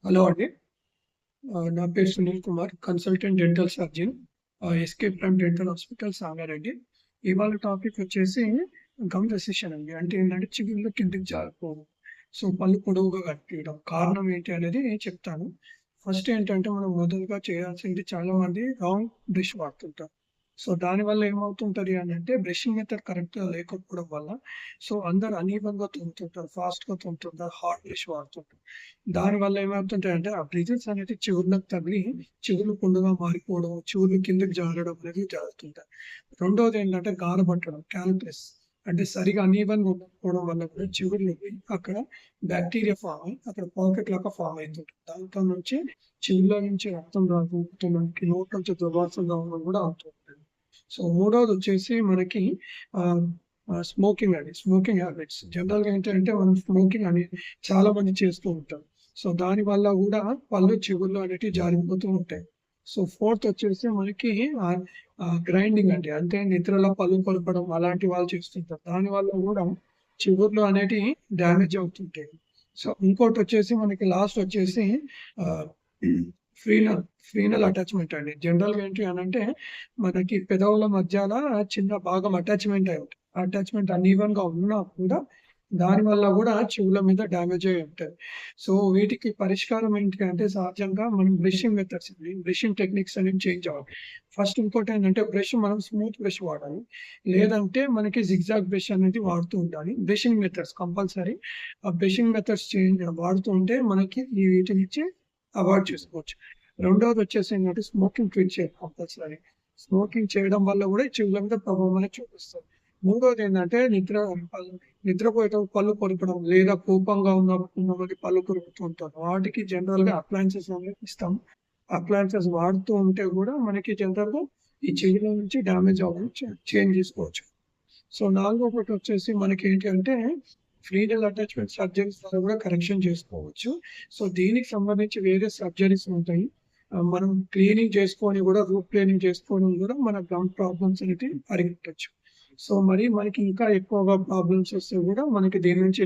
Hello అండి. నా పేరు Sunil Kumar. Consultant dental surgeon. SK prime dental hospital Sangareddy. ఇవాళ టాపిక్ వచ్చేసి గమ్ రెసిషన్ అండి. అంటే ఏంటంటే చిగుళ్ళు కిందకి జారిపోవడం. సో, పళ్ళు పొడవుగా కనిపియడం. కారణం ఏంటి అనేది చెప్తాను. ఫస్ట్ ఏంటంటే మనం మొదలుగా చేయాల్సింది చాలా మంది రాంగ్ బ్రష్ వాడుతుంటారు. సో, దానివల్ల ఏమవుతుంటది అనంటే బ్రషింగ్ మెథడ్ కరెక్ట్‌గా లేకపోవడం వల్ల సో, అందరూ అనీవెన్‌గా తుమ్ముతుంటారు. ఫాస్ట్‌గా తుమ్ముతుంటారు. హార్డ్ బ్రష్ వాడుతుంటారు. దానివల్ల ఏమవుతుంటాయంటే ఆ బ్రిజిల్స్ అనేది చిగుర్లకు తగిలి చిగుర్లు పుండుగా మారిపోవడం, చిగుర్లు కిందకి జారడం అనేది జరుగుతుంటాయి. రెండోది ఏంటంటే గారబట్టడం క్యాలక్టస్ అంటే సరిగా అన్‌ఈవెన్‌గా ఉండకపోవడం వల్ల కూడా చిగుర్లకి అక్కడ బాక్టీరియా ఫార్మ్ అయ్యి అక్కడ పాకెట్ లాగా ఫార్మ్ అయితుంటుంది. దాంట్లో నుంచి చెవుల్లో నుంచి రక్తం రాకపోతే మనకి నోటి నుంచి దుర్వాసన రావడం కూడా అవుతూ ఉంటుంది. సో, మూడోదొచ్చేసి మనకి ఆహ్, ఆహ్, స్మోకింగ్ అండి. Smoking habits. జనరల్‌గా ఏంటంటే మనం స్మోకింగ్ అనేది చాలా మంది చేస్తూ ఉంటారు. సో, దానివల్ల గూడా పళ్ళు, చిగుళ్ళు అనేటివి జారిపోతూ ఉంటాయి. సో, ఫోర్త్ వచ్చేసి మనకి ఆహ్, గ్రైండింగ్ అండి. అంటే నిద్రలో పళ్ళు కొరకడం అలాంటి వాళ్ళు చేస్తుంటారు. దానివల్ల గూడా చిగుర్లు అనేటివి డ్యామేజ్ అవుతుంటాయి. సో, ఇంకోటొచ్చేసి మనకి లాస్ట్ వచ్చేసి ఆహ్, ఫ్రీనల్, ఫ్రీనల్ అటాచ్‌మెంట్ అండి. జనరల్‌గా ఏంటి అనంటే మనకి పెదవుల మధ్యల చిన్న భాగం అటాచ్‌మెంట్ అయి ఉంటది. అటాచ్‌మెంట్ అన్‌ఈవెన్‌గా ఉన్నా కూడా దానివల్ల గూడా చెవుల మీద డ్యామేజ్ అయ్యి ఉంటది. సో, వీటికి పరిష్కారం ఏంటి అంటే సహజంగా మనం బ్రషింగ్ మెథడ్స్ అండి. బ్రషింగ్ టెక్నిక్స్ అనేవి చేంజ్ అవ్వాలి. ఫస్ట్ ఇంకోటేంటంటే బ్రష్ మనం స్మూత్ బ్రష్ వాడాలి. లేదంటే మనకి జిగ్‌జాగ్ బ్రష్ అనేది వాడుతూ ఉండాలి. Brushing methods compulsory. ఆ బ్రషింగ్ మెథడ్స్ వాడుతూ ఉంటే మనకి ఈ వీటి నుంచి అవాయిడ్ చేసుకోవచ్చు. రెండోదొచ్చేసి ఏంటంటే స్మోకింగ్ క్విట్ చేయాలి కంపల్సరీ. స్మోకింగ్ చేయడం వల్ల గూడా ఈ చెవుల మీద ప్రభావం అనేది చూపిస్తది. మూడోదేంటంటే నిద్రపోయేటప్పుడు పళ్ళు కొరకడం లేదా కోపంగా ఉన్నవారికి పళ్ళు కొరుకుతూ ఉంటారు. వాటికి జనరల్‌గా అప్లయెన్సెస్ అనేవి ఇస్తాం. అప్లయెన్సెస్ వాడుతూ ఉంటే గూడా మనకి జనరల్‌గా ఈ చెవుల నుంచి డ్యామేజ్ అవ్వడం చేంజ్ చేసుకోవచ్చు. సో, నాలుగోదొకటొచ్చేసి మనకేంటి అంటే ఫ్రీనల్ అటాచ్‌మెంట్ సర్జరీస్ ద్వారా గూడా కరెక్షన్ చేసుకోవచ్చు. సో, దీనికి సంబంధించి వేరే సర్జరీస్ ఉంటాయి. మనం క్లీనింగ్ చేసుకొని గూడా రూట్ క్లీనింగ్ చేసుకొని గూడా మన గమ్ ప్రాబ్లమ్స్ అనేటివి అరికట్టొచ్చు. సో, మరి మనకి ఇంకా ఎక్కువగా ప్రాబ్లమ్స్ వస్తే గూడా మనకి దీని నుంచి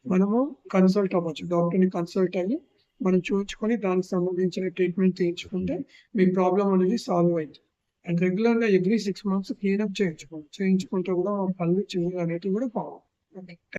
మనము కన్సల్ట్ అవ్వచ్చు. డాక్టర్‌ని కన్సల్ట్ అయ్యి మనం చూయించుకొని దానికి సంబంధించిన ట్రీట్మెంట్ చేయించుకుంటే మీ ప్రాబ్లమ్ అనేది సాల్వ్ అయిద్ది. అండ్ రెగ్యులర్‌గా ఎవ్రీ 6 మంత్స్ క్లీనప్ చేయించుకుంటే గూడా పళ్ళు, చెవులు అనేటివి గూడా బాగుంటాయి.